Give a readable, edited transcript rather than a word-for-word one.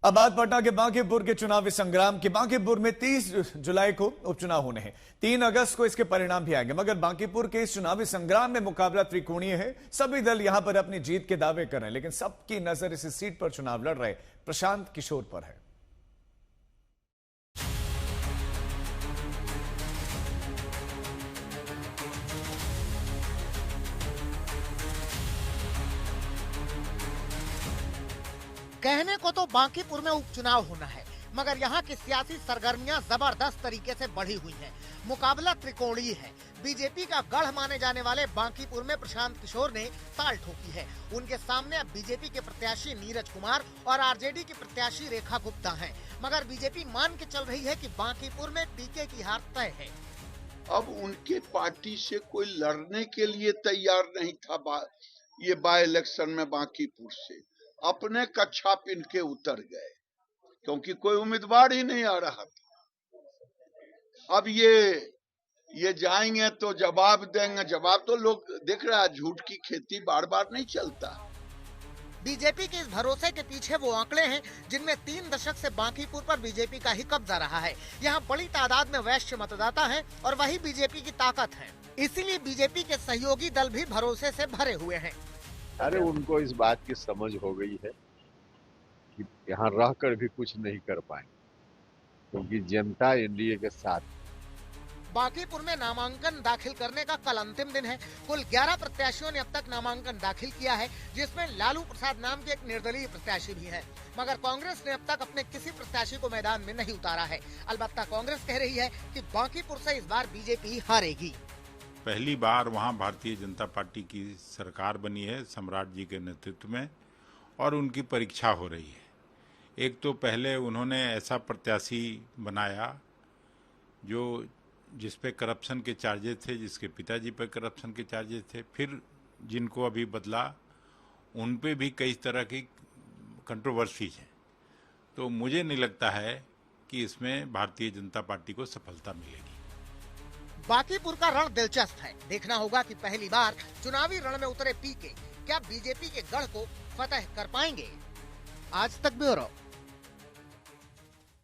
अब बात पटना के बांकीपुर के चुनावी संग्राम की। बांकीपुर में 30 जुलाई को उपचुनाव होने हैं। 3 अगस्त को इसके परिणाम भी आएंगे, मगर बांकीपुर के इस चुनावी संग्राम में मुकाबला त्रिकोणीय है। सभी दल यहां पर अपनी जीत के दावे कर रहे हैं, लेकिन सबकी नजर इस सीट पर चुनाव लड़ रहे प्रशांत किशोर पर है। कहने को तो बांकीपुर में उपचुनाव होना है, मगर यहाँ की सियासी सरगर्मियां जबरदस्त तरीके से बढ़ी हुई हैं। मुकाबला त्रिकोणीय है। बीजेपी का गढ़ माने जाने वाले बांकीपुर में प्रशांत किशोर ने ताल ठोकी है। उनके सामने अब बीजेपी के प्रत्याशी नीरज कुमार और आरजेडी की प्रत्याशी रेखा गुप्ता हैं। मगर बीजेपी मान के चल रही है कि बांकीपुर में पीके की हार तय है। अब उनके पार्टी से कोई लड़ने के लिए तैयार नहीं था। ये बाय इलेक्शन में बांकीपुर से अपने कच्छा पिन के उतर गए, क्योंकि कोई उम्मीदवार ही नहीं आ रहा था। अब ये जाएंगे तो जवाब देंगे। जवाब तो लोग देख रहे हैं, झूठ की खेती बार बार नहीं चलता। बीजेपी के इस भरोसे के पीछे वो आंकड़े हैं जिनमें 3 दशक से बांकीपुर पर बीजेपी का ही कब्जा रहा है। यहाँ बड़ी तादाद में वैश्य मतदाता हैं और वही बीजेपी की ताकत है। इसीलिए बीजेपी के सहयोगी दल भी भरोसे से भरे हुए हैं। अरे उनको इस बात की समझ हो गई है कि यहाँ रहकर भी कुछ नहीं कर पाएंगे, क्योंकि जनता एनडीए के साथ। बांकीपुर में नामांकन दाखिल करने का कल अंतिम दिन है। कुल 11 प्रत्याशियों ने अब तक नामांकन दाखिल किया है, जिसमें लालू प्रसाद नाम के एक निर्दलीय प्रत्याशी भी है। मगर कांग्रेस ने अब तक अपने किसी प्रत्याशी को मैदान में नहीं उतारा है। अलबत्ता कांग्रेस कह रही है कि बांकीपुर से इस बार बीजेपी हारेगी। पहली बार वहाँ भारतीय जनता पार्टी की सरकार बनी है सम्राट जी के नेतृत्व में, और उनकी परीक्षा हो रही है। एक तो पहले उन्होंने ऐसा प्रत्याशी बनाया जिस पे करप्शन के चार्जेस थे, जिसके पिताजी पे करप्शन के चार्जेस थे। फिर जिनको अभी बदला उन पे भी कई तरह की कंट्रोवर्सीज हैं। तो मुझे नहीं लगता है कि इसमें भारतीय जनता पार्टी को सफलता मिलेगी। बांकीपुर का रण दिलचस्प है। देखना होगा कि पहली बार चुनावी रण में उतरे पीके क्या बीजेपी के गढ़ को फतह कर पाएंगे। आज तक ब्यूरो।